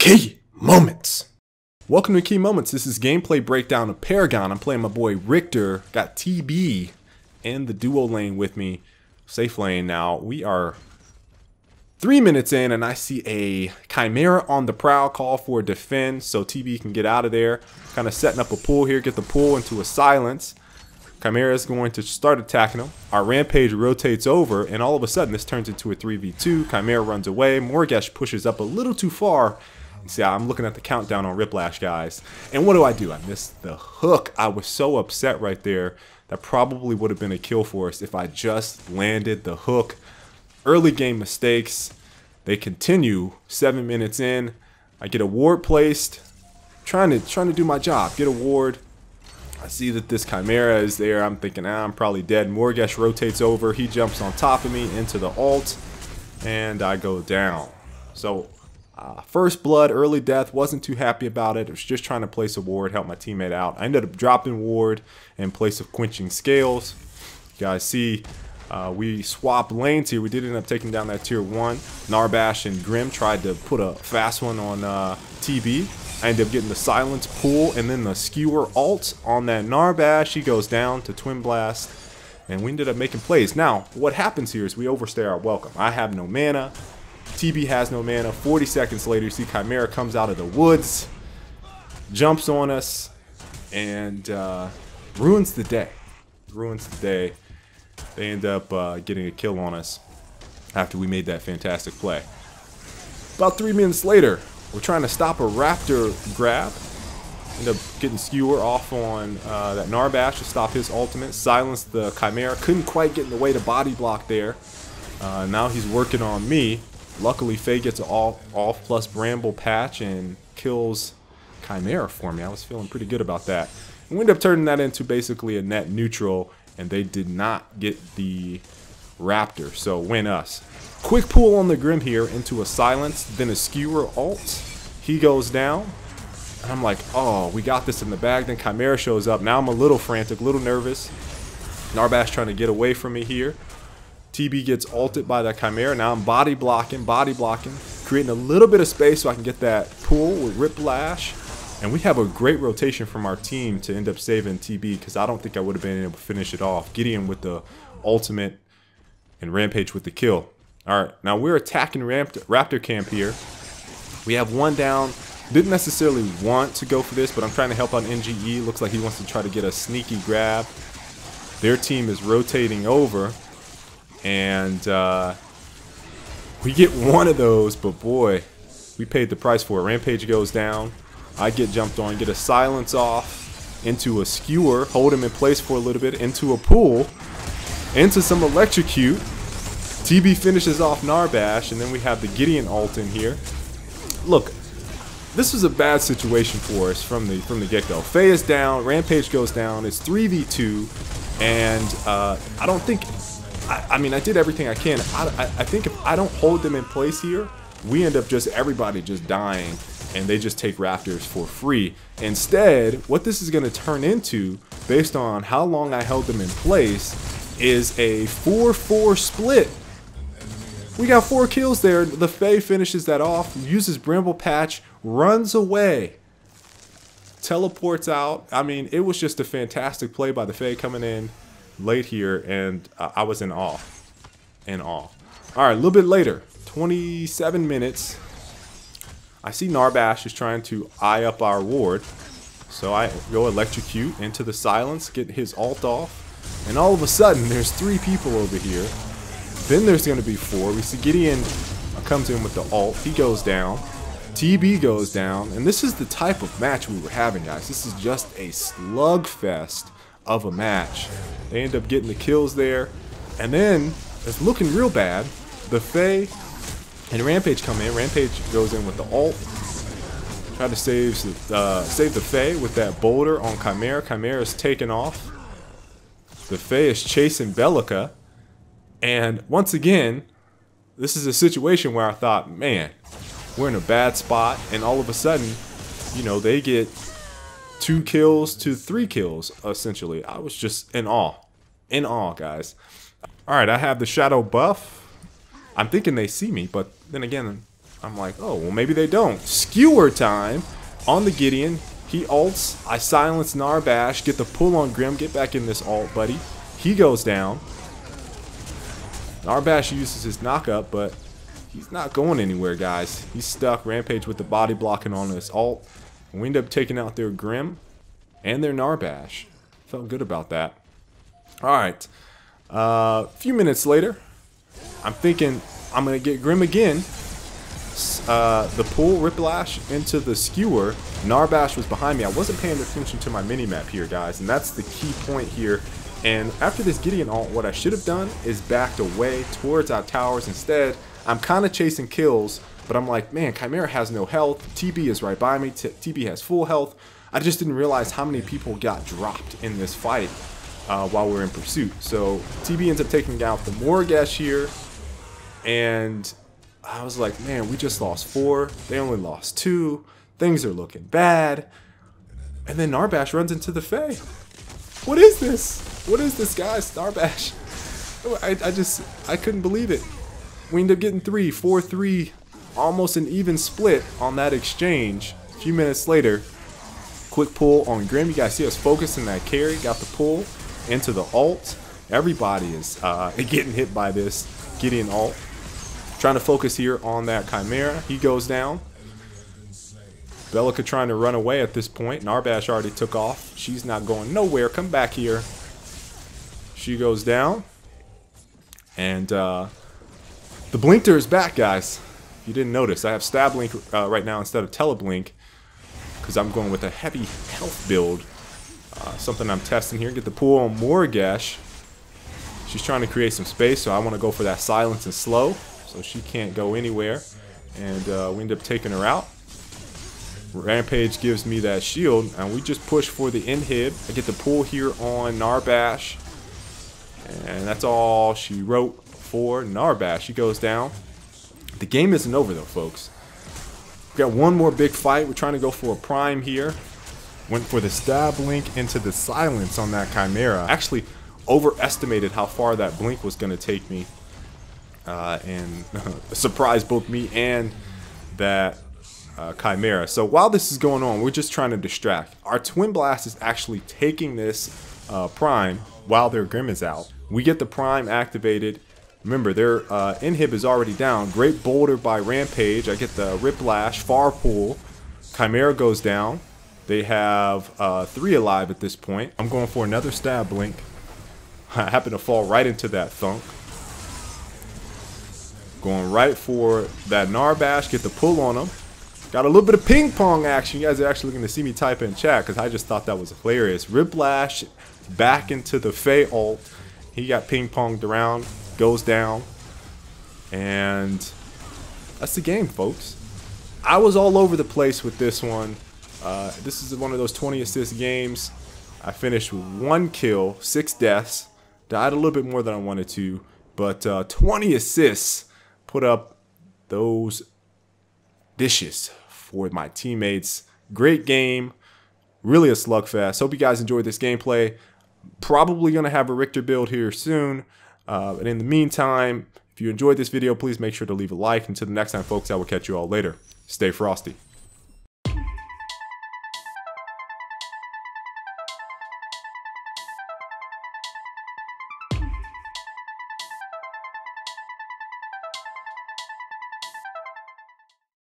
Key Moments. Welcome to Key Moments. This is gameplay breakdown of Paragon. I'm playing my boy Riktor. Got TB in the duo lane with me. Safe lane now. We are 3 minutes in and I see a Chimera on the prowl, call for a defend so TB can get out of there. Kind of setting up a pull here, get the pull into a silence. Chimera is going to start attacking him. Our Rampage rotates over and all of a sudden this turns into a 3v2. Chimera runs away. Morgesh pushes up a little too far. See, I'm looking at the countdown on Riplash, guys. And what do? I missed the hook. I was so upset right there. That probably would have been a kill for us if I just landed the hook. Early game mistakes. They continue 7 minutes in. I get a ward placed. Trying to do my job. Get a ward. I see that this Chimera is there. I'm thinking, I'm probably dead. Morgesh rotates over. He jumps on top of me into the ult. And I go down. So first blood, early death, wasn't too happy about it. I was just trying to place a ward, help my teammate out. I ended up dropping ward in place of quenching scales. You guys see, we swapped lanes here. We did end up taking down that tier 1. Narbash and Grim tried to put a fast one on TB. I ended up getting the silence pull and then the Skewer ult on that Narbash. He goes down to Twin Blast and we ended up making plays. Now, what happens here is we overstay our welcome. I have no mana. TB has no mana. 40 seconds later, you see Chimera comes out of the woods, jumps on us, and ruins the day. Ruins the day. They end up getting a kill on us after we made that fantastic play. About 3 minutes later, we're trying to stop a Raptor grab. End up getting Skewer off on that Narbash to stop his ultimate. Silence the Chimera. Couldn't quite get in the way to body block there. Now he's working on me. Luckily, Faye gets an off plus Bramble patch and kills Chimera for me. I was feeling pretty good about that. And we ended up turning that into basically a net neutral, and they did not get the Raptor, so win us. Quick pull on the Grim here into a silence, then a Skewer ult. He goes down, and I'm like, oh, we got this in the bag. Then Chimera shows up. Now I'm a little frantic, a little nervous. Narbash trying to get away from me here. TB gets ulted by that Chimera. Now I'm body blocking, creating a little bit of space so I can get that pull with Riplash. And we have a great rotation from our team to end up saving TB because I don't think I would have been able to finish it off. Gideon with the ultimate and Rampage with the kill. All right, now we're attacking Raptor camp here. We have one down. Didn't necessarily want to go for this, but I'm trying to help out NGE. Looks like he wants to try to get a sneaky grab. Their team is rotating over. And we get one of those, but boy, we paid the price for it. Rampage goes down. I get jumped on, get a silence off, into a Skewer, hold him in place for a little bit, into a pull, into some electrocute. TB finishes off Narbash, and then we have the Gideon ult in here. Look, this was a bad situation for us from the get-go. Faye is down, Rampage goes down, it's 3v2, and I don't think... I mean, I did everything I can. I think if I don't hold them in place here, we end up everybody just dying, and they just take Raptors for free. Instead, what this is going to turn into, based on how long I held them in place, is a 4-4 split. We got 4 kills there. The Faye finishes that off, uses Bramble Patch, runs away, teleports out. I mean, it was just a fantastic play by the Faye coming in late here, and I was in awe. All right, a little bit later, 27 minutes. I see Narbash is trying to eye up our ward, so I go electrocute into the silence, get his ult off, and all of a sudden there's 3 people over here. Then there's going to be 4. We see Gideon comes in with the ult. He goes down. TB goes down, and this is the type of match we were having, guys. This is just a slugfest of a match. They end up getting the kills there, and then it's looking real bad. The Faye and Rampage come in. Rampage goes in with the ult, try to save the Faye with that boulder on Chimera. Chimera's taken off. The Faye is chasing Bellica, and once again, this is a situation where I thought, man, we're in a bad spot, and all of a sudden, you know, they get 2 kills to 3 kills, essentially. I was just in awe. In awe, guys. Alright, I have the shadow buff. I'm thinking they see me, but then again, I'm like, oh, well, maybe they don't. Skewer time on the Gideon. He ults. I silence Narbash. Get the pull on Grim. Get back in this ult, buddy. He goes down. Narbash uses his knockup, but he's not going anywhere, guys. He's stuck. Rampage with the body blocking on this ult. We end up taking out their Grim and their Narbash. Felt good about that. Alright. A few minutes later, I'm thinking I'm going to get Grim again. The pull Whiplash into the Skewer. Narbash was behind me. I wasn't paying attention to my mini-map here, guys, and that's the key point here. And after this Gideon ult, what I should have done is backed away towards our towers. Instead, I'm kind of chasing kills, but I'm like, man, Chimera has no health. TB is right by me. TB has full health. I just didn't realize how many people got dropped in this fight while we're in pursuit. So TB ends up taking out the Morgash here, and I was like, man, we just lost 4. They only lost 2. Things are looking bad. And then Narbash runs into the Fae. What is this? What is this, guys? Narbash. I couldn't believe it. We ended up getting 3, 4-3, almost an even split on that exchange. A few minutes later, quick pull on Grim. You guys see us focusing that carry. Got the pull into the ult. Everybody is getting hit by this Gideon ult. Trying to focus here on that Chimera. He goes down. Bellica trying to run away at this point. Narbash already took off. She's not going nowhere. Come back here. She goes down. And the Blinkter is back, guys. If you didn't notice, I have Stab Blink right now instead of Teleblink, because I'm going with a heavy health build. Something I'm testing here. Get the pull on Morgash. She's trying to create some space, so I want to go for that silence and slow, so she can't go anywhere. And we end up taking her out. Rampage gives me that shield, and we just push for the inhib. I get the pull here on Narbash, and that's all she wrote for Narbash. She goes down. The game isn't over though, folks. We got one more big fight. We're trying to go for a prime here. Went for the Stab Blink into the silence on that Chimera. Actually overestimated how far that blink was going to take me, and surprised both me and that Chimera. So while this is going on, we're just trying to distract. Our Twin Blast is actually taking this prime while their Grim is out. We get the prime activated. Remember, their inhib is already down. Great boulder by Rampage. I get the Whiplash, far pull. Chimera goes down. They have 3 alive at this point. I'm going for another Stab Blink. I happen to fall right into that thunk. Going right for that Narbash. Get the pull on him. Got a little bit of ping pong action. You guys are actually going to see me type in chat because I just thought that was hilarious. Whiplash back into the Fae ult. He got ping ponged around. Goes down. And that's the game, folks. I was all over the place with this one. This is one of those 20 assist games. I finished with 1 kill, 6 deaths. Died a little bit more than I wanted to. But 20 assists. Put up those dishes for my teammates. Great game. Really a slugfest. Hope you guys enjoyed this gameplay. Probably going to have a Riktor build here soon. And in the meantime, if you enjoyed this video, please make sure to leave a like. Until the next time, folks, I will catch you all later. Stay frosty.